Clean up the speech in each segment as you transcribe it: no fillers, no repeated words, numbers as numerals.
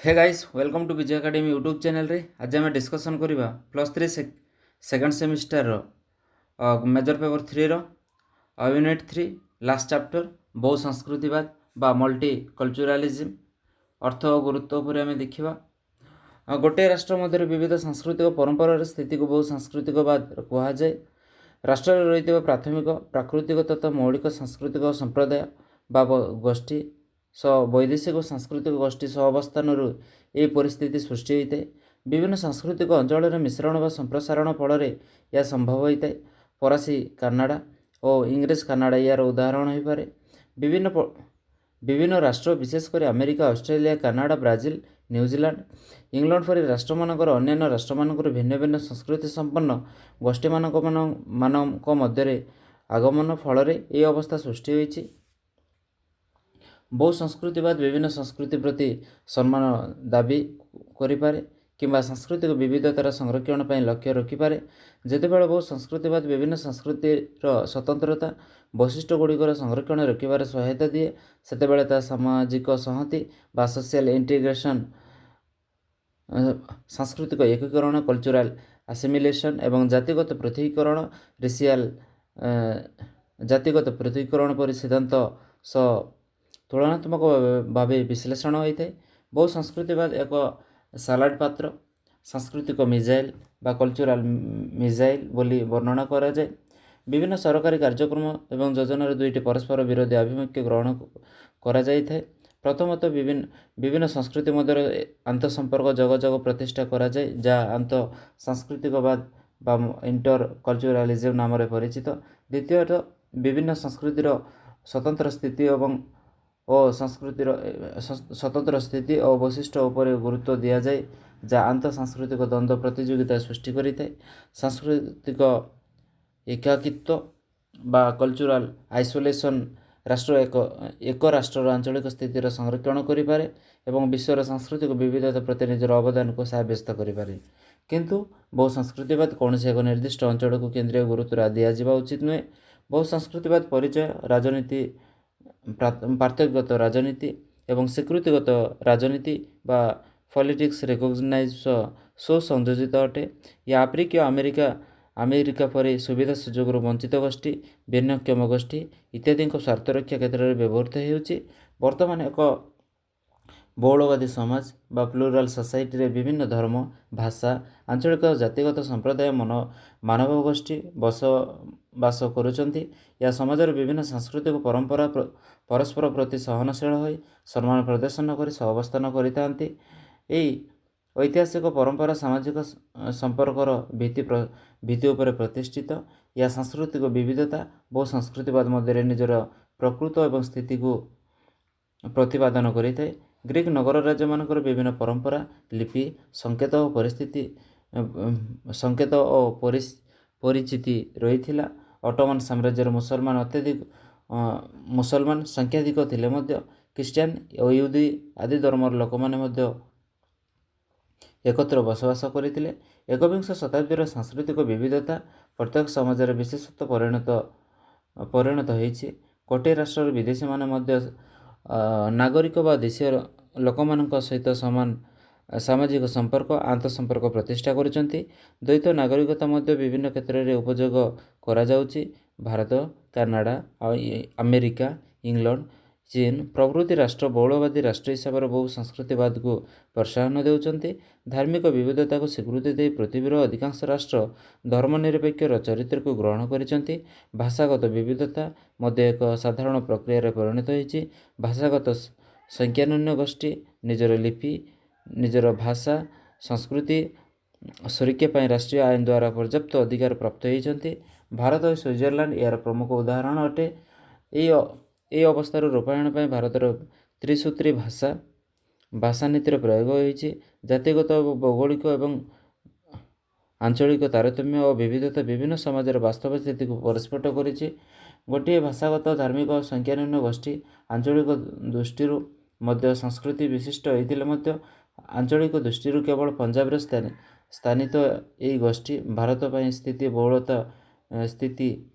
Hey guys welcome to Vijay academy YouTube channel रे आज आम डिस्कसन करवा +3 सेकेंड सेमिस्टर मेजर पेपर 3 रो यूनिट 3 लास्ट चैप्टर बहु संस्कृतिवाद बा मल्टी कल्चरलिज्म अर्थ और गुरुत्व पर आम देखा गोटे राष्ट्र मध्य विविध सांस्कृतिक परंपरार स्थिति को बहु सांस्कृतिकवाद कहुए। राष्ट्र रही प्राथमिक प्राकृतिक तथा मौलिक सांस्कृतिक संप्रदाय बा गोष्ठी वैदेशिक सांस्कृतिक गोष्ठी अवस्थान ये परिस्थिति सृष्टि होता है। विभिन्न सांस्कृतिक अंचल मिश्रण व संप्रसारण फल यह संभव होता है। फरासी कानाडा और इंग्रेज कानाडा यार उदाहरण हो पारे। विभिन्न राष्ट्र विशेषकर America Australia Canada Brazil New Zealand England परि राष्ट्र मानकर अन्य राष्ट्र मानकर भिन्न भिन्न संस्कृति संपन्न गोष्ठी मानक मध्य आगमन फल ये अवस्था सृष्टि होती। बहु संस्कृतिवाद विभिन्न संस्कृति प्रति सम्मान दाबी करिपारे किंबा सांस्कृतिक विविधतार संरक्षण पर लक्ष्य रखिपारे। जेतेबेले बहु संस्कृतिवाद विभिन्न संस्कृतिर स्वतंत्रता वैशिष्ट्य गुड़िकर संरक्षण रखिबार सहायता दिए सेतेबेले ता सामाजिक संहति बा सोशल इंटीग्रेशन सांस्कृतिक एकीकरण कल्चरल आसिमिलेशन एवं जातिगत पृथकीकरण रेसियल जातिगत पृथकीकरण पर सिद्धांत तुलनात्मक भाव विश्लेषण होता है। बहु संस्कृतिवाद एक सालाड पात्र सांस्कृतिक मिजाइल बा कल्चरल मिजाइल बोली वर्णना करा जाए। विभिन्न सरकारी कार्यक्रम एवं योजनार दुईटी परस्पर विरोधी आभिमुख्य ग्रहण करा जाए। प्रथमतः विभिन्न संस्कृति मध्य आंत संपर्क जग जग प्रतिष्ठा करा जाए जहाँ आंत सांस्कृतिकवाद बा इंटर कल्चरलिज्म नाम परिचित। द्वितीयतः विभिन्न संस्कृतिर स्वतंत्र स्थिति और संस्कृतिर स्वतंत्र स्थिति और वैशिष्ट्य उपर गुरुत्व दि जाए जहाँ आंत सांस्कृतिक द्वंद्व प्रतियोगिता सृष्टि करें। सांस्कृतिक एकाकित्व बा कल्चरल आइसोलेशन राष्ट्र एक राष्ट्र आंचलिक स्थितिर संरक्षण करें एवं विश्वर सांस्कृतिक विविधता प्रति निजर अवदान को साब्यस्त करें। किंतु बहु संस्कृतिवाद कौन से एक निर्दिष्ट अंचल को केंद्रीय गुरुत्व दिज्वा उचित नुहे। बहु संस्कृतिवाद परिचय राजनीति पार्थक्यगत राजनीति एवं स्वीकृतिगत राजनीति बा पॉलिटिक्स रिकग्नाइज सुसंयोजित अटे। या आफ्रिकीय अमेरिका परि सुविधा सुजोग वंचित गोष्ठी भिन्नक्षम गोष्ठी इत्यादि स्वार्थ रक्षा क्षेत्र में व्यवहृत होउछि। वर्तमान एक बहुलवादी समाज बा प्लुराल सोसाइटी रे विभिन्न धर्म भाषा आंचलिक जातिगत संप्रदाय मानव गोष्ठी बसवास करुचंती। या समाजर विभिन्न सांस्कृतिक परंपरा परस्पर प्रति सहनशील हो सम्मान प्रदर्शन कर अवस्थान करितांती। ऐतिहासिक परंपरा सामाजिक संपर्कर भित्ति उपर प्रतिष्ठित। या सांस्कृतिक विविधता बहु संस्कृतिवाद मध्य निजर प्रकृत एवं स्थिति को प्रतिपादन करें। ग्रीक नगर राज्य मानकर विभिन्न परंपरा लिपि संकेत और परिस्थिति संकेत और परिचिति रही थिला। ऑटोमन साम्राज्यर मुसलमान संख्याधिक थिले मध्य ख्रिस्टियान और यहूदी आदि धर्मर लोक माने एकत्र बसवास करते। एकविंश शताब्दीर सांस्कृतिक विविधता प्रत्येक समाज विशेषत्व परिणत होइछि। गोटे राष्ट्र विदेशी माने नागरिक बा देशीय लोक सहित समान सामाजिक संपर्क आंत संपर्क प्रतिष्ठा करुचंती। द्वैत नागरिकता मध्य विभिन्न क्षेत्र में उपयोग करा जाउछि। भारत कानाडा अमेरिका इंग्लैंड चीन प्रभृति राष्ट्र बहुलवादी राष्ट्र हिसाब से बहु संस्कृतिवाद को प्रोत्साहन देउचंती। धार्मिक विविधता को स्वीकृति दे पृथ्वीर अधिकांश राष्ट्र धर्मनिरपेक्ष चरित्र को ग्रहण करिसंती। भाषागत विविधता मध्य एक साधारण प्रक्रिया परिणत होइछि। भाषागत संख्यान्यून गोष्ठी निजर लिपि निजर भाषा संस्कृति सुरक्षा पर राष्ट्रीय आईन द्वारा पर्याप्त अधिकार प्राप्त होइछंती। भारत और स्विट्जरलैंड यार प्रमुख उदाहरण अटे। ये अवस्थार रूपायण पर भारतर त्रिसूत्री भाषा नीतिर प्रयोग होइछि। जातिगत भौगोलिक एवं आंचलिक तारतम्य और विविधता विभिन्न समाजर वास्तव स्थिति को परिस्फुट करिछि। गोटे भाषागत धार्मिक और संख्यान्यून गोष्ठी आंचलिक दृष्टि मध्य संस्कृति विशिष्ट होइतिले मध्य आंचलिक दृष्टि केवल पंजाब स्थानित यही गोष्ठी भारत पर स्थिति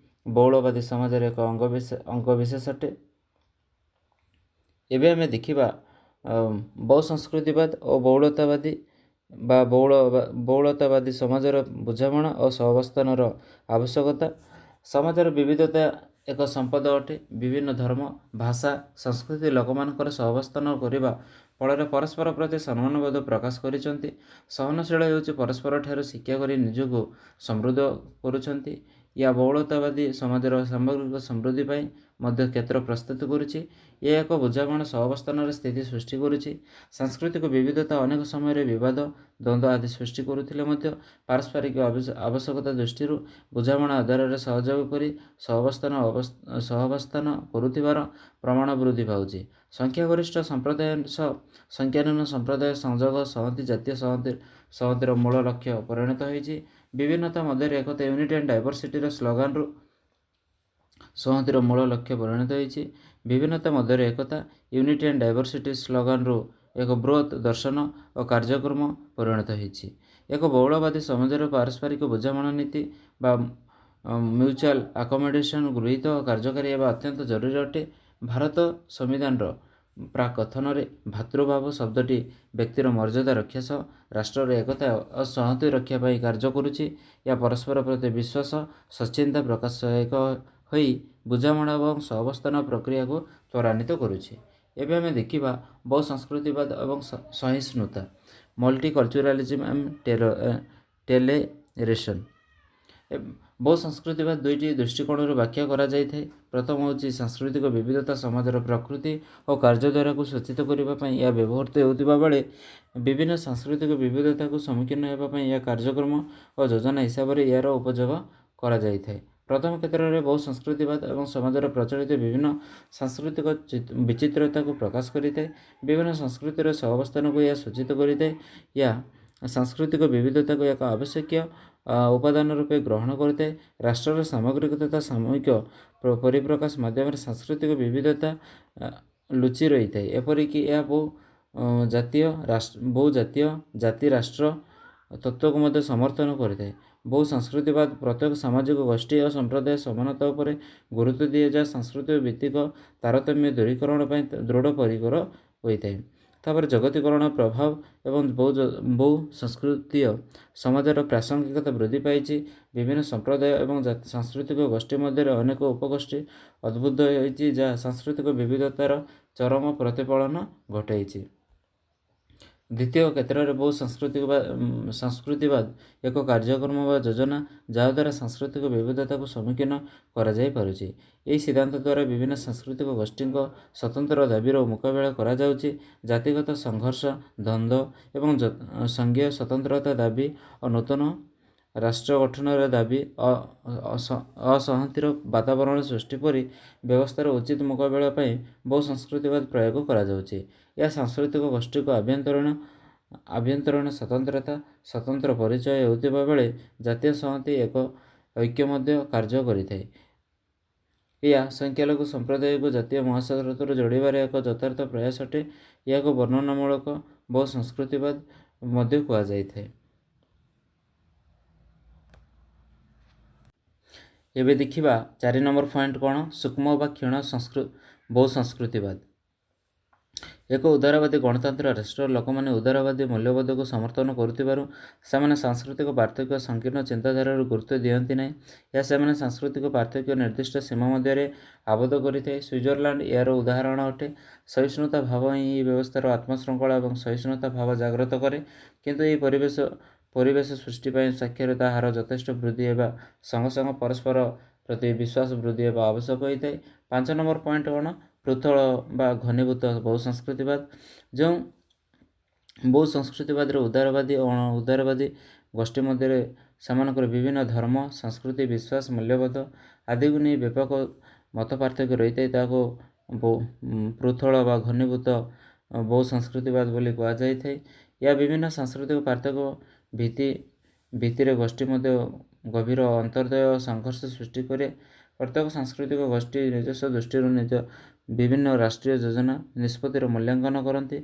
बहुलवादी समाज एक अंग विशेष अटे। एबे हमें देखिबा ବହୁ ସଂସ୍କୃତିବାଦ ଓ ବହୁଳତାବାଦୀ ବହୁଳତାବାଦୀ ସମାଜର ବୁଝାମଣା ଓ ସହାବସ୍ଥାନର ଆବଶ୍ୟକତା। ସମାଜର ବିବିଧତା ଏକ ସମ୍ପଦ ଅଟେ। ବିଭିନ୍ନ ଧର୍ମ, ଭାଷା, ସଂସ୍କୃତି ଲୋକମାନଙ୍କର ସହାବସ୍ଥାନ କରିବା ଫଳରେ ପରସ୍ପର ପ୍ରତି ସମ୍ମାନବୋଧ ପ୍ରକାଶ କରିଛନ୍ତି। ସହନଶୀଳ ହେଉଛି ପରସ୍ପରଠାରୁ ଶିକ୍ଷା କରି ନିଜକୁ ସମୃଦ୍ଧ କରୁଛନ୍ତି। ଏହା ବହୁଳତାବାଦୀ ସମାଜର ସାମଗ୍ରିକ ସମୃଦ୍ଧି ପାଇଁ ମଧ୍ୟ କ୍ଷେତ୍ର ପ୍ରସ୍ତୁତ କରୁଛି। ଏହା ଏକ ବୁଝାମଣା ସହାବସ୍ଥାନର ସ୍ଥିତି ସୃଷ୍ଟି କରୁଛି। ସାଂସ୍କୃତିକ ବିବିଧତା ଅନେକ ସମୟରେ ବିବାଦ, ଦ୍ୱନ୍ଦ୍ୱ ଆଦି ସୃଷ୍ଟି କରୁଥିଲେ ମଧ୍ୟ ପାରସ୍ପରିକ ଆବଶ୍ୟକତା ଦୃଷ୍ଟିରୁ ବୁଝାମଣା ଆଧାରରେ ସହଯୋଗ କରି ସହାବସ୍ଥାନ କରୁଥିବାର ପ୍ରମାଣ ବୃଦ୍ଧି ପାଉଛି। ସଂଖ୍ୟାଗରିଷ୍ଠ ସମ୍ପ୍ରଦାୟ ସହ ସଂଖ୍ୟାଲଘୁ ସମ୍ପ୍ରଦାୟ ସଂଯୋଗ ସଂହତି ଜାତୀୟ ସଂହତିର ମୂଳ ଲକ୍ଷ୍ୟ ପରିଣତ ହୋଇଛି। ବିଭିନ୍ନତା ମଧ୍ୟରେ ଏକତା ୟୁନିଟି ଆଣ୍ଡ ଡାଇଭରସିଟିର ସ୍ଲୋଗାନରୁ ସଂହତିର ମୂଳ ଲକ୍ଷ୍ୟ ପରିଣତ ହୋଇଛି। ବିଭିନ୍ନତା ମଧ୍ୟରେ ଏକତା ୟୁନିଟି ଆଣ୍ଡ ଡାଇଭରସିଟି ସ୍ଲୋଗାନରୁ ଏକ ବୃହତ୍ ଦର୍ଶନ ଓ କାର୍ଯ୍ୟକ୍ରମ ପରିଣତ ହୋଇଛି। ଏକ ବହୁଳବାଦୀ ସମାଜରେ ପାରସ୍ପରିକ ବୁଝାମଣା ନୀତି ବା ମ୍ୟୁଚୁଆଲ ଆକୋମୋଡେସନ ଗୃହୀତ ଓ କାର୍ଯ୍ୟକାରୀ ହେବା ଅତ୍ୟନ୍ତ ଜରୁରୀ ଅଟେ। ଭାରତ ସମ୍ବିଧାନର ପ୍ରାକ୍ କଥନରେ ଭାତୃଭାବ ଶବ୍ଦଟି ବ୍ୟକ୍ତିର ମର୍ଯ୍ୟାଦା ରକ୍ଷା ସହ ରାଷ୍ଟ୍ରର ଏକତା ଓ ସଂହତି ରକ୍ଷା ପାଇଁ କାର୍ଯ୍ୟ କରୁଛି। ଏହା ପରସ୍ପର ପ୍ରତି ବିଶ୍ୱାସ ସଚ୍ଚିନ୍ତା ପ୍ରକାଶ ସହାୟକ ହୋଇ ବୁଝାମଣା ଏବଂ ସହାବସ୍ଥାନ ପ୍ରକ୍ରିୟାକୁ ତ୍ୱରାନ୍ୱିତ କରୁଛି। ଏବେ ଆମେ ଦେଖିବା ବହୁ ସଂସ୍କୃତିବାଦ ଏବଂ ସହିଷ୍ଣୁତା, ମଲ୍ଟିକଲଚରାଲିଜିମ୍ ଆଣ୍ଡ ଟଲେରେସନ୍। ବହୁ ସଂସ୍କୃତିବାଦ ଦୁଇଟି ଦୃଷ୍ଟିକୋଣରୁ ବ୍ୟାଖ୍ୟା କରାଯାଇଥାଏ। ପ୍ରଥମ ହେଉଛି ସାଂସ୍କୃତିକ ବିବିଧତା ସମାଜର ପ୍ରକୃତି ଓ କାର୍ଯ୍ୟଧାରାକୁ ସୂଚିତ କରିବା ପାଇଁ ଏହା ବ୍ୟବହୃତ ହେଉଥିବା ବେଳେ ବିଭିନ୍ନ ସାଂସ୍କୃତିକ ବିବିଧତାକୁ ସମ୍ମୁଖୀନ ହେବା ପାଇଁ ଏହା କାର୍ଯ୍ୟକ୍ରମ ଓ ଯୋଜନା ହିସାବରେ ଏହାର ଉପଯୋଗ କରାଯାଇଥାଏ। ପ୍ରଥମ କ୍ଷେତ୍ରରେ ବହୁ ସଂସ୍କୃତିବାଦ ଏବଂ ସମାଜର ପ୍ରଚଳିତ ବିଭିନ୍ନ ସାଂସ୍କୃତିକ ବିଚିତ୍ରତାକୁ ପ୍ରକାଶ କରିଥାଏ। ବିଭିନ୍ନ ସଂସ୍କୃତିର ସହାବସ୍ଥାନକୁ ଏହା ସୂଚିତ କରିଥାଏ। ଏହା ସାଂସ୍କୃତିକ ବିବିଧତାକୁ ଏକ ଆବଶ୍ୟକୀୟ ଉପାଦାନ ରୂପେ ଗ୍ରହଣ କରିଥାଏ। ରାଷ୍ଟ୍ରର ସାମଗ୍ରିକ ତଥା ସାମୂହିକ ପରିପ୍ରକାଶ ମାଧ୍ୟମରେ ସାଂସ୍କୃତିକ ବିବିଧତା ଲୁଚି ରହିଥାଏ। ଏପରିକି ଏହା ବହୁ ଜାତୀୟ ଜାତି ରାଷ୍ଟ୍ର ତତ୍ତ୍ୱକୁ ମଧ୍ୟ ସମର୍ଥନ କରିଥାଏ। ବହୁ ସଂସ୍କୃତିବାଦ ପ୍ରତ୍ୟେକ ସାମାଜିକ ଗୋଷ୍ଠୀ ଓ ସମ୍ପ୍ରଦାୟ ସମାନତା ଉପରେ ଗୁରୁତ୍ୱ ଦିଏ, ଯାହା ସାଂସ୍କୃତିକ ଭିତ୍ତିକ ତାରତମ୍ୟ ଦୂରୀକରଣ ପାଇଁ ଦୃଢ଼ ପରିକର ହୋଇଥାଏ। ତାପରେ ଜଗତୀକରଣ ପ୍ରଭାବ ଏବଂ ବହୁ ସଂସ୍କୃତୀୟ ସମାଜର ପ୍ରାସଙ୍ଗିକତା ବୃଦ୍ଧି ପାଇଛି। ବିଭିନ୍ନ ସମ୍ପ୍ରଦାୟ ଏବଂ ସାଂସ୍କୃତିକ ଗୋଷ୍ଠୀ ମଧ୍ୟରେ ଅନେକ ଉପଗୋଷ୍ଠୀ ଉଦ୍ଭୁତ ହୋଇଛି, ଯାହା ସାଂସ୍କୃତିକ ବିବିଧତାର ଚରମ ପ୍ରତିଫଳନ ଘଟାଇଛି। ଦ୍ୱିତୀୟ କ୍ଷେତ୍ରରେ ବହୁ ସଂସ୍କୃତିବାଦ ଏକ କାର୍ଯ୍ୟକ୍ରମ ବା ଯୋଜନା, ଯାହାଦ୍ୱାରା ସାଂସ୍କୃତିକ ବିବିଧତାକୁ ସମ୍ମୁଖୀନ କରାଯାଇପାରୁଛି। ଏହି ସିଦ୍ଧାନ୍ତ ଦ୍ୱାରା ବିଭିନ୍ନ ସାଂସ୍କୃତିକ ଗୋଷ୍ଠୀଙ୍କ ସ୍ୱତନ୍ତ୍ର ଦାବିର ମୁକାବିଲା କରାଯାଉଛି। ଜାତିଗତ ସଂଘର୍ଷ, ଦ୍ୱନ୍ଦ୍ୱ ଏବଂ ସଂଘୀୟ ସ୍ୱତନ୍ତ୍ରତା ଦାବି ଓ ନୂତନ ରାଷ୍ଟ୍ର ଗଠନର ଦାବି ଅସଂହତିର ବାତାବରଣ ସୃଷ୍ଟି ପରି ବ୍ୟବସ୍ଥାର ଉଚିତ ମୁକାବିଲା ପାଇଁ ବହୁ ସଂସ୍କୃତିବାଦ ପ୍ରୟୋଗ କରାଯାଉଛି। ଏହା ସାଂସ୍କୃତିକ ଗୋଷ୍ଠୀକୁ ଆଭ୍ୟନ୍ତରୀଣ ସ୍ୱତନ୍ତ୍ର ପରିଚୟ ହେଉଥିବା ବେଳେ ଜାତୀୟ ସଂହତି ଏକ ଐକ୍ୟ ମଧ୍ୟ କାର୍ଯ୍ୟ କରିଥାଏ। ଏହା ସଂଖ୍ୟାଲଘୁ ସମ୍ପ୍ରଦାୟକୁ ଜାତୀୟ ମହାସତ୍ରରେ ଯୋଡ଼ିବାର ଏକ ଯଥାର୍ଥ ପ୍ରୟାସ ଅଟେ। ଏହାକୁ ବର୍ଣ୍ଣନାମୂଳକ ବହୁ ସଂସ୍କୃତିବାଦ ମଧ୍ୟ କୁହାଯାଇଥାଏ। ଏବେ ଦେଖିବା 4 ନମ୍ବର ପଏଣ୍ଟ କ'ଣ? ସୂକ୍ଷ୍ମ ବା କ୍ଷୀଣ ବହୁ ସଂସ୍କୃତିବାଦ। ଏକ ଉଦାରବାଦୀ ଗଣତନ୍ତ୍ର ରାଷ୍ଟ୍ରର ଲୋକମାନେ ଉଦାରବାଦୀ ମୂଲ୍ୟବୋଧକୁ ସମର୍ଥନ କରୁଥିବାରୁ ସେମାନେ ସାଂସ୍କୃତିକ ପାର୍ଥକ୍ୟ ସଂକୀର୍ଣ୍ଣ ଚିନ୍ତାଧାରାରୁ ଗୁରୁତ୍ୱ ଦିଅନ୍ତି ନାହିଁ। ଏହା ସେମାନେ ସାଂସ୍କୃତିକ ପାର୍ଥକ୍ୟ ନିର୍ଦ୍ଦିଷ୍ଟ ସୀମା ମଧ୍ୟରେ ଆବଦ୍ଧ କରିଥାଏ। ସୁଇଜରଲ୍ୟାଣ୍ଡ ଏହାର ଉଦାହରଣ ଅଟେ। ସହିଷ୍ଣୁତା ଭାବ ହିଁ ଏହି ବ୍ୟବସ୍ଥାର ଆତ୍ମଶୃଙ୍ଖଳା ଏବଂ ସହିଷ୍ଣୁତା ଭାବ ଜାଗ୍ରତ କରେ। କିନ୍ତୁ ଏହି ପରିବେଶ ସୃଷ୍ଟି ପାଇଁ ସାକ୍ଷରତା ହାର ଯଥେଷ୍ଟ ବୃଦ୍ଧି ହେବା ସଙ୍ଗେ ସଙ୍ଗେ ପରସ୍ପର ପ୍ରତି ବିଶ୍ୱାସ ବୃଦ୍ଧି ହେବା ଆବଶ୍ୟକ ହୋଇଥାଏ। 5 ନମ୍ବର ପଏଣ୍ଟ କ'ଣ? ପୃଥଳ ବା ଘନୀଭୂତ ବହୁ ସଂସ୍କୃତିବାଦ। ଯେଉଁ ବହୁ ସଂସ୍କୃତିବାଦରେ ଉଦାରବାଦୀ ଓ ଅଣ ଉଦାରବାଦୀ ଗୋଷ୍ଠୀ ମଧ୍ୟରେ ସେମାନଙ୍କର ବିଭିନ୍ନ ଧର୍ମ, ସଂସ୍କୃତି, ବିଶ୍ୱାସ, ମୂଲ୍ୟବୋଧ ଆଦିକୁ ନେଇ ବ୍ୟାପକ ମତ ପାର୍ଥକ୍ୟ ରହିଥାଏ, ତାହାକୁ ପୃଥଳ ବା ଘନୀଭୂତ ବହୁ ସଂସ୍କୃତିବାଦ ବୋଲି କୁହାଯାଇଥାଏ। ଏହା ବିଭିନ୍ନ ସାଂସ୍କୃତିକ ପାର୍ଥକ୍ୟ ଭିତ୍ତିରେ ଗୋଷ୍ଠୀ ମଧ୍ୟ ଗଭୀର ଅନ୍ତର୍ଦ୍ୱୟ ଓ ସଂଘର୍ଷ ସୃଷ୍ଟି କରେ। ପ୍ରତ୍ୟେକ ସାଂସ୍କୃତିକ ଗୋଷ୍ଠୀ ନିଜସ୍ୱ ଦୃଷ୍ଟିରୁ ବିଭିନ୍ନ ରାଷ୍ଟ୍ରୀୟ ଯୋଜନା ନିଷ୍ପତ୍ତିର ମୂଲ୍ୟାଙ୍କନ କରନ୍ତି।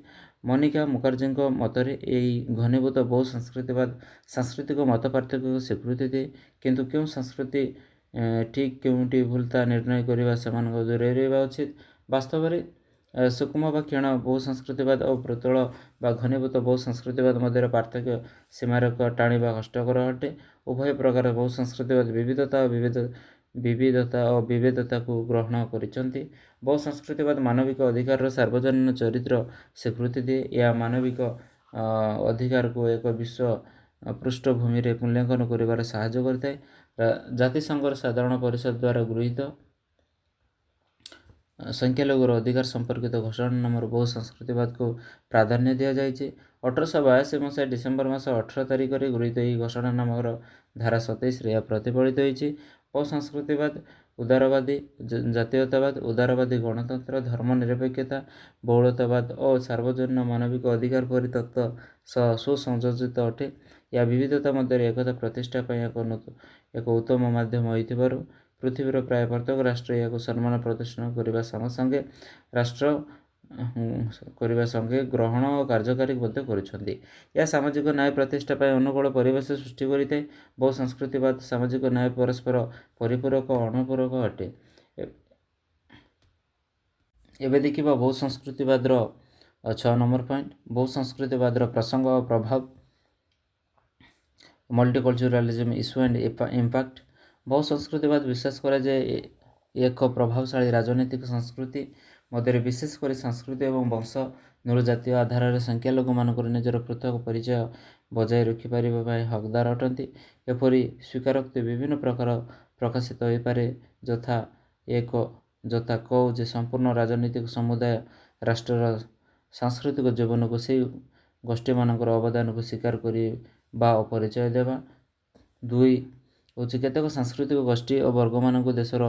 ମନିକା ମୁଖାର୍ଜୀଙ୍କ ମତରେ ଏହି ଘନୀଭୂତ ବହୁ ସଂସ୍କୃତିବାଦ ସାଂସ୍କୃତିକ ମତ ପାର୍ଥକ୍ୟକୁ ସ୍ୱୀକୃତି ଦିଏ, କିନ୍ତୁ କେଉଁ ସଂସ୍କୃତି ଠିକ୍ କେଉଁଟି ଭୁଲ ତାହା ନିର୍ଣ୍ଣୟ କରିବା ସେମାନଙ୍କ ଦୂରେଇ ରହିବା ଉଚିତ। ବାସ୍ତବରେ ସୂକ୍ଷ୍ମ ବା କ୍ଷୀଣ ବହୁ ସଂସ୍କୃତିବାଦ ଓ ପୃଥୁଳ ବା ଘନୀଭୂତ ବହୁ ସଂସ୍କୃତିବାଦ ମଧ୍ୟରେ ପାର୍ଥକ୍ୟ ସୀମାରେଖ ଟାଣିବା କଷ୍ଟକର ଅଟେ। ଉଭୟ ପ୍ରକାର ବହୁ ସଂସ୍କୃତିବାଦ ବିବିଧତା ଓ ବିବିଧତାକୁ ଗ୍ରହଣ କରିଛନ୍ତି। ବହୁ ସଂସ୍କୃତିବାଦ ମାନବିକ ଅଧିକାରର ସାର୍ବଜନୀନ ଚରିତ୍ର ସ୍ୱୀକୃତି ଦିଏ। ଏହା ମାନବିକ ଅଧିକାରକୁ ଏକ ବିଶ୍ୱ ପୃଷ୍ଠଭୂମିରେ ମୂଲ୍ୟାଙ୍କନ କରିବାରେ ସାହାଯ୍ୟ କରିଥାଏ। ଜାତିସଂଘର ସାଧାରଣ ପରିଷଦ ଦ୍ୱାରା ଗୃହୀତ ସଂଖ୍ୟାଲଘୁର ଅଧିକାର ସମ୍ପର୍କିତ ଘୋଷଣାନାମାର ବହୁ ସଂସ୍କୃତିବାଦକୁ ପ୍ରାଧାନ୍ୟ ଦିଆଯାଇଛି। 1882 ମସିହା ଡିସେମ୍ବର ମାସ 18 ତାରିଖରେ ଗୃହୀତ ଏହି ଘୋଷଣାନାମାର ଧାରା 27ରେ ଏହା ପ୍ରତିଫଳିତ ହୋଇଛି। ବହୁ ସଂସ୍କୃତିବାଦ ଉଦାରବାଦୀ ଜାତୀୟତାବାଦ, ଉଦାରବାଦୀ ଗଣତନ୍ତ୍ର, ଧର୍ମନିରପେକ୍ଷତା, ବହୁଳତାବାଦ ଓ ସାର୍ବଜନୀନ ମାନବିକ ଅଧିକାର ପରି ତତ୍ତ୍ୱ ସହ ସୁସଂଯୋଜିତ ଅଟେ। ଏହା ବିବିଧତା ମଧ୍ୟରେ ଏକତା ପ୍ରତିଷ୍ଠା ପାଇଁ ଏକ ଉତ୍ତମ ମାଧ୍ୟମ ହୋଇଥିବାରୁ ପୃଥିବୀର ପ୍ରାୟ ପ୍ରତ୍ୟେକ ରାଷ୍ଟ୍ର ଏହାକୁ ସମ୍ମାନ ପ୍ରଦର୍ଶନ କରିବା ସଙ୍ଗେ ଗ୍ରହଣ ଓ କାର୍ଯ୍ୟକାରୀ ମଧ୍ୟ କରୁଛନ୍ତି। ଏହା ସାମାଜିକ ନ୍ୟାୟ ପ୍ରତିଷ୍ଠା ପାଇଁ ଅନୁକୂଳ ପରିବେଶ ସୃଷ୍ଟି କରିଥାଏ। ବହୁ ସଂସ୍କୃତିବାଦ ସାମାଜିକ ନ୍ୟାୟ ପରସ୍ପର ପରିପୂରକ ଓ ଅନୁପୂରକ ଅଟେ। ଏବେ ଦେଖିବା ବହୁ ସଂସ୍କୃତିବାଦର 6 ନମ୍ବର ପଏଣ୍ଟ। ବହୁ ସଂସ୍କୃତିବାଦର ପ୍ରସଙ୍ଗ ଓ ପ୍ରଭାବ। ମଲ୍ଟିକଲଚରାଲିଜମ ଇସ୍ୟୁ ଆଣ୍ଡ ଇମ୍ପାକ୍ଟ। ବହୁ ସଂସ୍କୃତିବାଦ ବିଶ୍ୱାସ କରେ ଯେ ଏକ ପ୍ରଭାବଶାଳୀ ରାଜନୈତିକ ସଂସ୍କୃତି ମଧ୍ୟରେ ବିଶେଷ କରି ସଂସ୍କୃତି ଏବଂ ବଂଶ ନୃଜାତୀୟ ଆଧାରରେ ସଂଖ୍ୟାଲଘୁମାନଙ୍କର ନିଜର ପୃଥକ ପରିଚୟ ବଜାୟ ରଖିପାରିବା ପାଇଁ ହକଦାର ଅଟନ୍ତି। ଏପରି ସ୍ୱୀକାରୋକ୍ତି ବିଭିନ୍ନ ପ୍ରକାର ପ୍ରକାଶିତ ହୋଇପାରେ, ଯଥା କହୁ ଯେ ସମ୍ପୂର୍ଣ୍ଣ ରାଜନୈତିକ ସମୁଦାୟ ରାଷ୍ଟ୍ରର ସାଂସ୍କୃତିକ ଜୀବନକୁ ସେହି ଗୋଷ୍ଠୀମାନଙ୍କର ଅବଦାନକୁ ସ୍ୱୀକାର କରିବା ଓ ପରିଚୟ ଦେବା। 2 ହେଉଛି କେତେକ ସାଂସ୍କୃତିକ ଗୋଷ୍ଠୀ ଓ ବର୍ଗମାନଙ୍କୁ ଦେଶର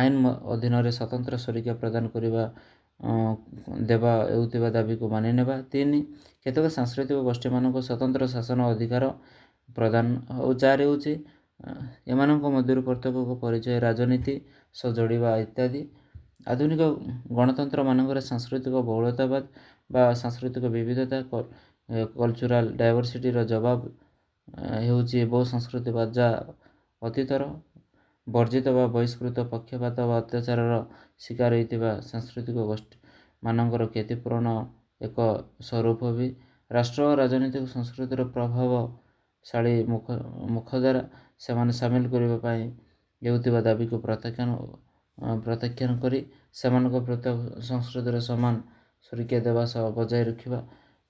ଆଇନ ଅଧୀନରେ ସ୍ୱତନ୍ତ୍ର ସୁରକ୍ଷା ପ୍ରଦାନ ଦେବା ହେଉଥିବା ଦାବିକୁ ମାନିନେବା। 3 କେତେକ ସାଂସ୍କୃତିକ ଗୋଷ୍ଠୀମାନଙ୍କୁ ସ୍ୱତନ୍ତ୍ର ଶାସନ ଅଧିକାର ପ୍ରଦାନ। ଆଉ 4 ହେଉଛି ଏମାନଙ୍କ ମଧ୍ୟରୁ ପ୍ରତ୍ୟେକଙ୍କ ପରିଚୟ ରାଜନୀତି ସହ ଯୋଡ଼ିବା ଇତ୍ୟାଦି। ଆଧୁନିକ ଗଣତନ୍ତ୍ରମାନଙ୍କରେ ସାଂସ୍କୃତିକ ବହୁଳତାବାଦ ବା ସାଂସ୍କୃତିକ ବିବିଧତା କଲଚରାଲ ଡାଇଭର୍ସିଟିର ଜବାବ ହେଉଛି ବହୁ ସଂସ୍କୃତିବାଦ, ଯାହା ଅତୀତର ବର୍ଜିତ ବା ବହିଷ୍କୃତ ପକ୍ଷପାତ ବା ଅତ୍ୟାଚାରର ଶିକାର ହୋଇଥିବା ସାଂସ୍କୃତିକ ଗୋଷ୍ଠୀମାନଙ୍କର କ୍ଷତିପୂରଣ ଏକ ସ୍ୱରୂପ ବି। ରାଷ୍ଟ୍ର ଓ ରାଜନୈତିକ ସଂସ୍କୃତିର ପ୍ରଭାବଶାଳୀ ମୁଖଦ୍ୱାରା ସେମାନେ ସାମିଲ କରିବା ପାଇଁ ହେଉଥିବା ଦାବିକୁ ପ୍ରତ୍ୟାଖ୍ୟାନ କରି ସେମାନଙ୍କ ପ୍ରତ୍ୟେକ ସଂସ୍କୃତିର ସମାନ ସୁରକ୍ଷା ଦେବା ସହ ବଜାୟ ରଖିବା।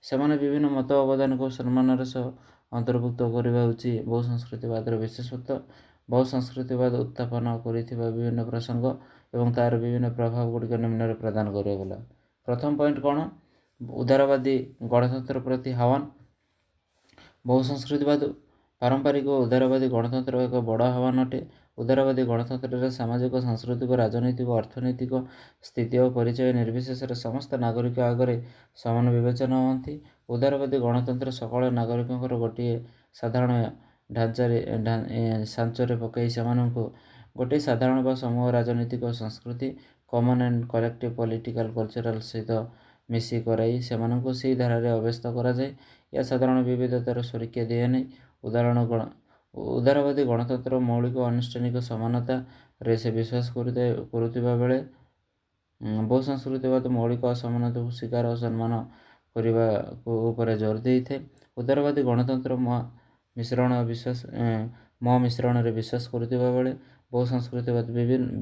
ସେମାନେ ବିଭିନ୍ନ ମତ ଅବଦାନକୁ ସମ୍ମାନର ସହ ଅନ୍ତର୍ଭୁକ୍ତ କରିବା ହେଉଛି ବହୁ ସଂସ୍କୃତିବାଦର ବିଶେଷତ୍ୱ। ବହୁ ସଂସ୍କୃତିବାଦ ଉତ୍ଥାପନ କରିଥିବା ବିଭିନ୍ନ ପ୍ରସଙ୍ଗ ଏବଂ ତା'ର ବିଭିନ୍ନ ପ୍ରଭାବ ଗୁଡ଼ିକ ନିମ୍ନରେ ପ୍ରଦାନ କରାଗଲା। ପ୍ରଥମ ପଏଣ୍ଟ କ'ଣ? ଉଦାରବାଦୀ ଗଣତନ୍ତ୍ର ପ୍ରତି ଆହ୍ୱାନ। ବହୁ ସଂସ୍କୃତିବାଦ ପାରମ୍ପରିକ ଓ ଉଦାରବାଦୀ ଗଣତନ୍ତ୍ର ଏକ ବଡ଼ ଆହ୍ୱାନ ଅଟେ। ଉଦାରବାଦୀ ଗଣତନ୍ତ୍ରରେ ସାମାଜିକ, ସାଂସ୍କୃତିକ, ରାଜନୈତିକ, ଅର୍ଥନୈତିକ ସ୍ଥିତି ଓ ପରିଚୟ ନିର୍ବିଶେଷରେ ସମସ୍ତ ନାଗରିକ ଆଗରେ ସମାନ ବିବେଚନା ହୁଅନ୍ତି। ଉଦାରବାଦୀ ଗଣତନ୍ତ୍ର সকଳ ନାଗରିକଙ୍କର ଗୋଟିଏ ସାଧାରଣ ଛାଞ୍ଚରେ ପକାଇ ସେମାନଙ୍କୁ ଗୋଟିଏ ସାଧାରଣ ବା ସମୂହ ରାଜନୈତିକ ସଂସ୍କୃତି common and collective political cultural ସହିତ ମିଶି କରାଇ ସେମାନଙ୍କୁ ସେହି ଧାରାରେ ଅଭ୍ୟସ୍ତ କରାଯାଏ। ଏହା ସାଧାରଣ ବିବିଧତାର ସୁରକ୍ଷା ଦିଏ ନାହିଁ। ଉଦାରବାଦୀ ଗଣତନ୍ତ୍ର ମୌଳିକ ଆନୁଷ୍ଠାନିକ ସମାନତାରେ ସେ ବିଶ୍ୱାସ କରୁଥିବା ବେଳେ ବହୁ ସଂସ୍କୃତିବାଦ ମୌଳିକ ଅସମାନତାକୁ ସ୍ୱୀକାର ଓ ସମ୍ମାନ କରିବା ଉପରେ ଜୋର ଦେଇଥାଏ। ଉଦାରବାଦୀ ଗଣତନ୍ତ୍ର ମିଶ୍ରଣରେ ବିଶ୍ୱାସ କରୁଥିବା ବେଳେ ବହୁ ସଂସ୍କୃତିବାଦ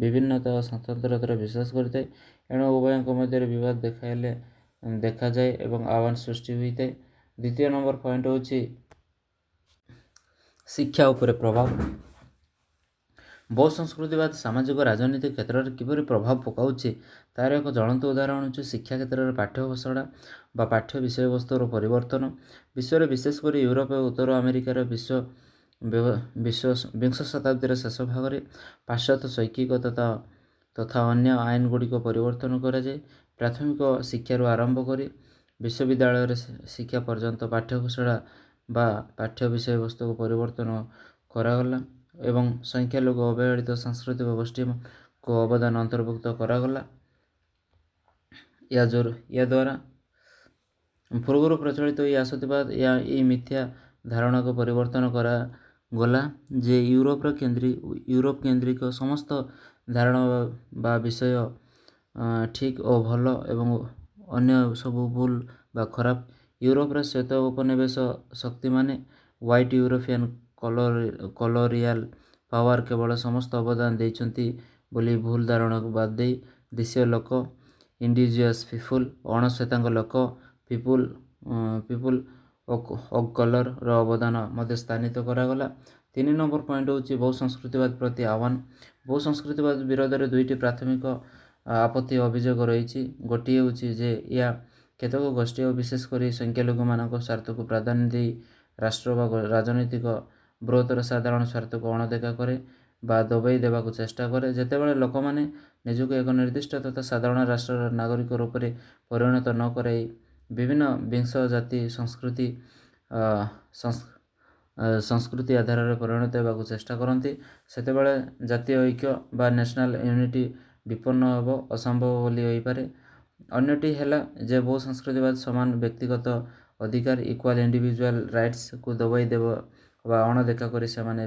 ବିଭିନ୍ନତା ଓ ସ୍ୱତନ୍ତ୍ରତାରେ ବିଶ୍ୱାସ କରିଥାଏ। ଏଣୁ ଉଭୟଙ୍କ ମଧ୍ୟରେ ବିବାଦ ଦେଖାଯାଏ ଏବଂ ଆହ୍ୱାନ ସୃଷ୍ଟି ହୋଇଥାଏ। 2 ନମ୍ବର ପଏଣ୍ଟ ହେଉଛି ଶିକ୍ଷା ଉପରେ ପ୍ରଭାବ। ବହୁ ସଂସ୍କୃତିବାଦ ସାମାଜିକ ରାଜନୈତିକ କ୍ଷେତ୍ରରେ କିପରି ପ୍ରଭାବ ପକାଉଛି ତା'ର ଏକ ଜ୍ୱଳନ୍ତ ଉଦାହରଣ ହେଉଛି ଶିକ୍ଷା କ୍ଷେତ୍ରରେ ପାଠ୍ୟ ଘୋଷଣା ବା ପାଠ୍ୟ ବିଷୟବସ୍ତୁର ପରିବର୍ତ୍ତନ। ବିଶ୍ୱରେ ବିଶେଷ କରି ୟୁରୋପ ଓ ଉତ୍ତର ଆମେରିକାର ବିଂଶ ଶତାବ୍ଦୀର ଶେଷ ଭାଗରେ ପାଶ୍ଚାତ୍ୟ ଶୈକ୍ଷିକ ତଥା ଅନ୍ୟ ଆଇନଗୁଡ଼ିକ ପରିବର୍ତ୍ତନ କରାଯାଇ ପ୍ରାଥମିକ ଶିକ୍ଷାରୁ ଆରମ୍ଭ କରି ବିଶ୍ୱବିଦ୍ୟାଳୟରେ ଶିକ୍ଷା ପର୍ଯ୍ୟନ୍ତ ପାଠ୍ୟ ଘୋଷଣା ବା ପାଠ୍ୟ ବିଷୟବସ୍ତୁକୁ ପରିବର୍ତ୍ତନ କରାଗଲା ଏବଂ ସଂଖ୍ୟାଲଘୁ ଅବହେଳିତ ସାଂସ୍କୃତିକ ଗୋଷ୍ଠୀକୁ ଅବଦାନ ଅନ୍ତର୍ଭୁକ୍ତ କରାଗଲା। ଏହାଦ୍ୱାରା ପୂର୍ବରୁ ପ୍ରଚଳିତ ହୋଇ ଆସୁଥିବା ଏହି ମିଥ୍ୟା ଧାରଣାକୁ ପରିବର୍ତ୍ତନ କରାଗଲା ଯେ ୟୁରୋପ କେନ୍ଦ୍ରିକ ସମସ୍ତ ଧାରଣା ବା ବିଷୟ ଠିକ୍ ଓ ଭଲ ଏବଂ ଅନ୍ୟ ସବୁ ଭୁଲ ବା ଖରାପ। ୟୁରୋପର ଶ୍ଵେତ ଉପନିବେଶ ଶକ୍ତିମାନେ ହ୍ୱାଇଟ୍ ୟୁରୋପିଆନ୍ କଲୋରିଆଲ ପାୱାର କେବଳ ସମସ୍ତ ଅବଦାନ ଦେଇଛନ୍ତି ବୋଲି ଭୁଲ ଧାରଣାକୁ ବାଦ ଦେଇ ଦେଶୀୟ ଲୋକ ଇଣ୍ଡିଜିୟସ୍ ପିପୁଲ୍ ଅଣଶ୍ଵେତାଙ୍ଗ ଲୋକ ପିପୁଲ୍ ଅଫ୍ କଲର୍ର ଅବଦାନ ମଧ୍ୟ ସ୍ଥାନିତ କରାଗଲା। 3 ନମ୍ବର ପଏଣ୍ଟ ହେଉଛି ବହୁ ସଂସ୍କୃତିବାଦ ପ୍ରତି ଆହ୍ୱାନ। ବହୁ ସଂସ୍କୃତିବାଦ ବିରୋଧରେ ଦୁଇଟି ପ୍ରାଥମିକ ଆପତ୍ତି ଅଭିଯୋଗ ରହିଛି। ଗୋଟିଏ ହେଉଛି ଯେ ଏହା କେତେକ ଗୋଷ୍ଠୀ ଓ ବିଶେଷ କରି ସଂଖ୍ୟାଲଘୁମାନଙ୍କ ସ୍ୱାର୍ଥକୁ ପ୍ରାଧାନ୍ୟ ଦେଇ ରାଷ୍ଟ୍ର ବା ରାଜନୈତିକ ବୃହତ୍ତର ସାଧାରଣ ସ୍ୱାର୍ଥକୁ ଅଣଦେଖା କରେ ବା ଦବାଇ ଦେବାକୁ ଚେଷ୍ଟା କରେ। ଯେତେବେଳେ ଲୋକମାନେ ନିଜକୁ ଏକ ନିର୍ଦ୍ଦିଷ୍ଟ ତଥା ସାଧାରଣ ରାଷ୍ଟ୍ରର ନାଗରିକ ରୂପରେ ପରିଣତ ନ କରାଇ ବିଭିନ୍ନ ବିଂଶ ଜାତି ସଂସ୍କୃତି ଆଧାରରେ ପରିଣତ ହେବାକୁ ଚେଷ୍ଟା କରନ୍ତି, ସେତେବେଳେ ଜାତୀୟ ଐକ୍ୟ ବା ନ୍ୟାସନାଲ ୟୁନିଟି ବିପନ୍ନ ହେବ, ଅସମ୍ଭବ ବୋଲି ହୋଇପାରେ। ଅନ୍ୟଟି ହେଲା ଯେ ବହୁ ସଂସ୍କୃତିବାଦ ସମାନ ବ୍ୟକ୍ତିଗତ ଅଧିକାର ଇକ୍ୱାଲ ଇଣ୍ଡିଭିଜୁଆଲ ରାଇଟ୍ସକୁ ଦବାଇ ଦେବ ବା ଅଣଦେଖା କରି ସମାନ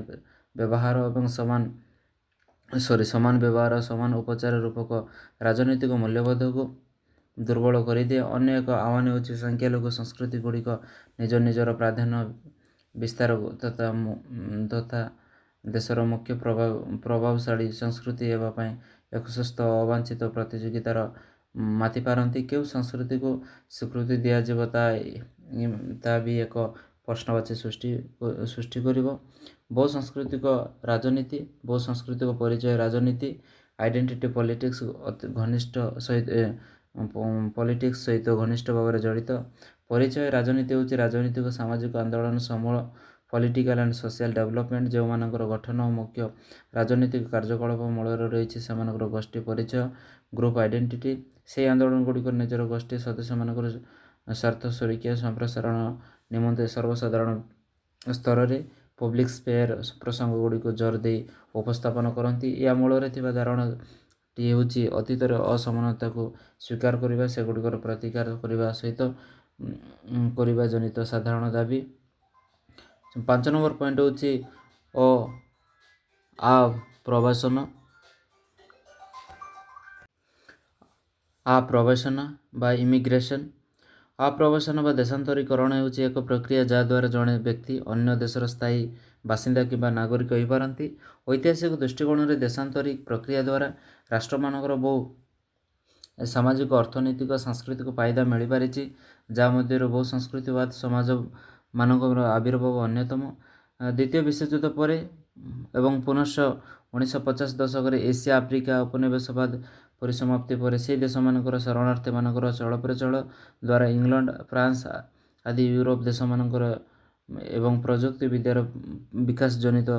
ବ୍ୟବହାର ସମାନ ଉପଚାର ରୂପକ ରାଜନୈତିକ ମୂଲ୍ୟବୋଧକୁ ଦୁର୍ବଳ କରିଦିଏ। ଅନ୍ୟ ଏକ ଆହ୍ୱାନ ହେଉଛି ସଂଖ୍ୟାଲଘୁ ସଂସ୍କୃତିଗୁଡ଼ିକ ନିଜ ନିଜର ପ୍ରାଧାନ୍ୟ ବିସ୍ତାର ତଥା ଦେଶର ମୁଖ୍ୟ ପ୍ରଭାବଶାଳୀ ସଂସ୍କୃତି ହେବା ପାଇଁ ଏକ ସୁସ୍ଥ ଓ ଅବାଞ୍ଛିତ ପ୍ରତିଯୋଗିତାର ମାତି ପାରନ୍ତି। କେଉଁ ସଂସ୍କୃତିକୁ ସ୍ୱୀକୃତି ଦିଆଯିବ ତାହା ବି ଏକ ପ୍ରଶ୍ନବାଚୀ ସୃଷ୍ଟି କରିବ। ବହୁ ସାଂସ୍କୃତିକ ରାଜନୀତି ବହୁ ସାଂସ୍କୃତିକ ପରିଚୟ ରାଜନୀତି ଆଇଡେଣ୍ଟିଟି ପଲିଟିକ୍ସ ସହିତ ଘନିଷ୍ଠ ଭାବରେ ଜଡ଼ିତ। ପରିଚୟ ରାଜନୀତି ହେଉଛି ରାଜନୈତିକ ସାମାଜିକ ଆନ୍ଦୋଳନ ସମୂଳ ପଲିଟିକାଲ ଆଣ୍ଡ ସୋସିଆଲ ଡେଭଲପମେଣ୍ଟ ଯେଉଁମାନଙ୍କର ଗଠନ ଓ ମୁଖ୍ୟ ରାଜନୈତିକ କାର୍ଯ୍ୟକଳାପ ମୂଳରେ ରହିଛି ସେମାନଙ୍କର ଗୋଷ୍ଠୀ ପରିଚୟ ଗ୍ରୁପ ଆଇଡେଣ୍ଟିଟି। ସେହି ଆନ୍ଦୋଳନଗୁଡ଼ିକ ନିଜର ଗୋଷ୍ଠୀ ସଦସ୍ୟମାନଙ୍କର ସ୍ୱାର୍ଥ ସୁରକ୍ଷା ସମ୍ପ୍ରସାରଣ ନିମନ୍ତେ ସର୍ବସାଧାରଣ ସ୍ତରରେ ପବ୍ଲିକ୍ ସ୍ପେୟାର ପ୍ରସଙ୍ଗଗୁଡ଼ିକୁ ଜୋର ଦେଇ ଉପସ୍ଥାପନ କରନ୍ତି। ଏହା ମୂଳରେ ଥିବା ଧାରଣାଟି ହେଉଛି ଅତୀତର ଅସମାନତାକୁ ସ୍ୱୀକାର କରିବା, ସେଗୁଡ଼ିକର ପ୍ରତିକାର କରିବା ସହିତ କରିବା ଜନିତ ସାଧାରଣ ଦାବି। 5 ନମ୍ବର ପଏଣ୍ଟ ହେଉଛି ଆପ୍ରବାସନ ବା ଇମିଗ୍ରେସନ୍। ଆପ୍ରବାସନ ବା ଦେଶାନ୍ତରୀକରଣ ହେଉଛି ଏକ ପ୍ରକ୍ରିୟା ଯାହାଦ୍ୱାରା ଜଣେ ବ୍ୟକ୍ତି ଅନ୍ୟ ଦେଶର ସ୍ଥାୟୀ ବାସିନ୍ଦା କିମ୍ବା ନାଗରିକ ହୋଇପାରନ୍ତି। ଐତିହାସିକ ଦୃଷ୍ଟିକୋଣରେ ଦେଶାନ୍ତରୀ ପ୍ରକ୍ରିୟା ଦ୍ୱାରା ରାଷ୍ଟ୍ରମାନଙ୍କର ବହୁ ସାମାଜିକ ଅର୍ଥନୈତିକ ସାଂସ୍କୃତିକ ଫାଇଦା ମିଳିପାରିଛି, ଯାହା ମଧ୍ୟରୁ ବହୁ ସଂସ୍କୃତିବାଦ ସମାଜମାନଙ୍କର ଆବିର୍ଭାବ ଅନ୍ୟତମ। ଦ୍ୱିତୀୟ ବିଶ୍ୱଯୁଦ୍ଧ ପରେ ଏବଂ ପୁନଶ୍ଚ 1950 ଦଶକରେ ଏସିଆ ଆଫ୍ରିକା ଉପନିବେଶବାଦ ପରିସମାପ୍ତି ପରେ ସେହି ଦେଶମାନଙ୍କର ଶରଣାର୍ଥୀମାନଙ୍କର ଚଳପ୍ରଚଳ ଦ୍ୱାରା ଇଂଲଣ୍ଡ ଫ୍ରାନ୍ସ ଆଦି ୟୁରୋପ ଦେଶମାନଙ୍କର ଏବଂ ପ୍ରଯୁକ୍ତି ବିଦ୍ୟାର ବିକାଶ ଜନିତ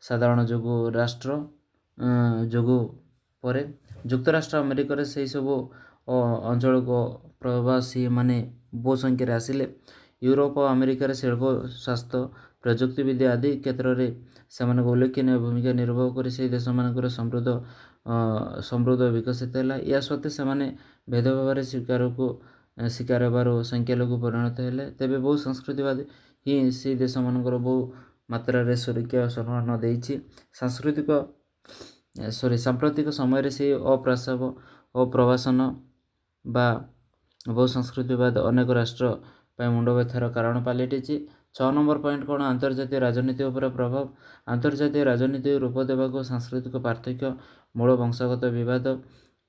ସାଧାରଣ ଯୋଗୁଁ ପରେ ଯୁକ୍ତରାଷ୍ଟ୍ର ଆମେରିକାରେ ସେହିସବୁ ଅଞ୍ଚଳକୁ ପ୍ରବାସୀମାନେ ବହୁ ସଂଖ୍ୟାରେ ଆସିଲେ। ୟୁରୋପ ଓ ଆମେରିକାରେ ଶିଳ୍ପ ସ୍ୱାସ୍ଥ୍ୟ ପ୍ରଯୁକ୍ତିବିଦ୍ୟା ଆଦି କ୍ଷେତ୍ରରେ ସେମାନଙ୍କ ଉଲ୍ଲେଖନୀୟ ଭୂମିକା ନିର୍ବାହ କରି ସେହି ଦେଶମାନଙ୍କର ସମୃଦ୍ଧ ବିକଶିତ ହେଲା। ଏହା ସତ୍ତ୍ୱେ ସେମାନେ ଭେଦଭାବରେ ଶିକାର ହେବାରୁ ସଂଖ୍ୟାଲଘୁ ପରିଣତ ହେଲେ। ତେବେ ବହୁ ସଂସ୍କୃତିବାଦ ହିଁ ସେହି ଦେଶମାନଙ୍କର ବହୁ ମାତ୍ରାରେ ସୁରକ୍ଷା ଓ ସମ୍ମାନ ଦେଇଛି। ସାମ୍ପ୍ରତିକ ସମୟରେ ସେହି ଅପ୍ରବାସନ ବା ବହୁ ସଂସ୍କୃତିବାଦ ଅନେକ ରାଷ୍ଟ୍ର ପାଇଁ ମୁଣ୍ଡବ୍ୟଥାର କାରଣ ପାଲଟିଛି। 6 ନମ୍ବର ପଏଣ୍ଟ କ'ଣ? ଆନ୍ତର୍ଜାତୀୟ ରାଜନୀତି ଉପରେ ପ୍ରଭାବ। ଆନ୍ତର୍ଜାତୀୟ ରାଜନୀତିକୁ ରୂପ ଦେବାକୁ ସାଂସ୍କୃତିକ ପାର୍ଥକ୍ୟ ମୂଳ ବଂଶଗତ ବିବାଦ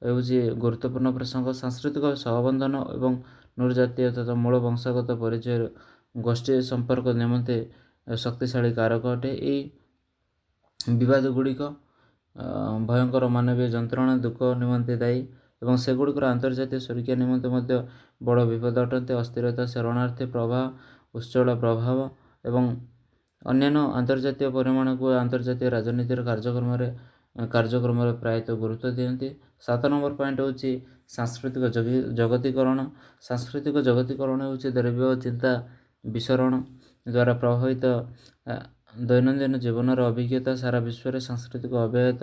ହେଉଛି ଗୁରୁତ୍ୱପୂର୍ଣ୍ଣ ପ୍ରସଙ୍ଗ। ସାଂସ୍କୃତିକ ସହବନ୍ଧନ ଏବଂ ନୃଜାତୀୟ ତଥା ମୂଳ ବଂଶଗତ ପରିଚୟ ଗୋଷ୍ଠୀ ସମ୍ପର୍କ ନିମନ୍ତେ ଶକ୍ତିଶାଳୀ କାରକ ଅଟେ। ଏହି ବିବାଦଗୁଡ଼ିକ ଭୟଙ୍କର ମାନବୀୟ ଯନ୍ତ୍ରଣା ଦୁଃଖ ନିମନ୍ତେ ଦାୟୀ ଏବଂ ସେଗୁଡ଼ିକର ଆନ୍ତର୍ଜାତୀୟ ସୁରକ୍ଷା ନିମନ୍ତେ ମଧ୍ୟ ବଡ଼ ବିପଦ ଅଟନ୍ତି। ଅସ୍ଥିରତା ଶରଣାର୍ଥୀ ପ୍ରବାହ ଉଚ୍ଛଳ ପ୍ରଭାବ ଏବଂ ଅନ୍ୟାନ୍ୟ ଆନ୍ତର୍ଜାତୀୟ ପରିମାଣକୁ ଆନ୍ତର୍ଜାତୀୟ ରାଜନୀତିର କାର୍ଯ୍ୟକ୍ରମରେ ପ୍ରାୟତଃ ଗୁରୁତ୍ୱ ଦିଅନ୍ତି। 7 ନମ୍ବର ପଏଣ୍ଟ ହେଉଛି ସାଂସ୍କୃତିକ ଜଗତୀକରଣ। ସାଂସ୍କୃତିକ ଜଗତୀକରଣ ହେଉଛି ଦ୍ରବ୍ୟ ଓ ଚିନ୍ତା ବିସରଣ ଦ୍ୱାରା ପ୍ରଭାବିତ ଦୈନନ୍ଦିନ ଜୀବନର ଅଭିଜ୍ଞତା ସାରା ବିଶ୍ୱରେ ସାଂସ୍କୃତିକ ଅଭ୍ୟାହତ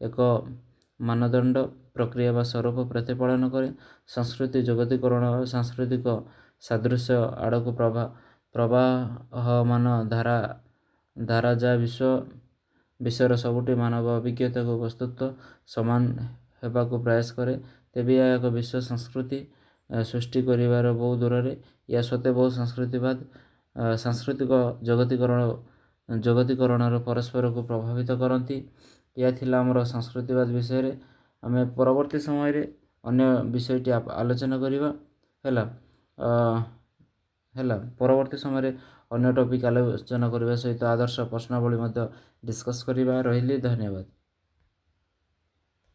ଏକ ମାନଦଣ୍ଡ ପ୍ରକ୍ରିୟା ବା ସ୍ୱରୂପ ପ୍ରତିପାଳନ କରେ। ସଂସ୍କୃତି ଜଗତୀକରଣ ସାଂସ୍କୃତିକ ସାଦୃଶ୍ୟ ଆଡ଼କୁ ପ୍ରବାହମାନ ଧାରା ଯାହା ବିଶ୍ୱର ସବୁଠି ମାନବ ଅଭିଜ୍ଞତାକୁ ବସ୍ତୁତଃ ସମାନ ହେବାକୁ ପ୍ରୟାସ କରେ ତେବେ ଏହା ଏକ ବିଶ୍ୱ ସଂସ୍କୃତି ସୃଷ୍ଟି କରିବାର ବହୁ ଦୂରରେ। ଏହା ସତ୍ତ୍ୱେ ବହୁ ସଂସ୍କୃତିବାଦ ସାଂସ୍କୃତିକ ଜଗତୀକରଣର ପରସ୍ପରକୁ ପ୍ରଭାବିତ କରନ୍ତି। ଏହା ଥିଲା ଆମର ସଂସ୍କୃତିବାଦ ବିଷୟରେ। ଆମେ ପରବର୍ତ୍ତୀ ସମୟରେ ଅନ୍ୟ ବିଷୟଟି ଆଲୋଚନା କରିବା ହେଲା ପରବର୍ତ୍ତୀ ସମୟରେ ଅନ୍ୟ ଟପିକ୍ ଆଲୋଚନା କରିବା ସହିତ ଆଦର୍ଶ ପ୍ରଶ୍ନାବଳୀ ମଧ୍ୟ ଡିସ୍କସ୍ କରିବା। ରହିଲି, ଧନ୍ୟବାଦ।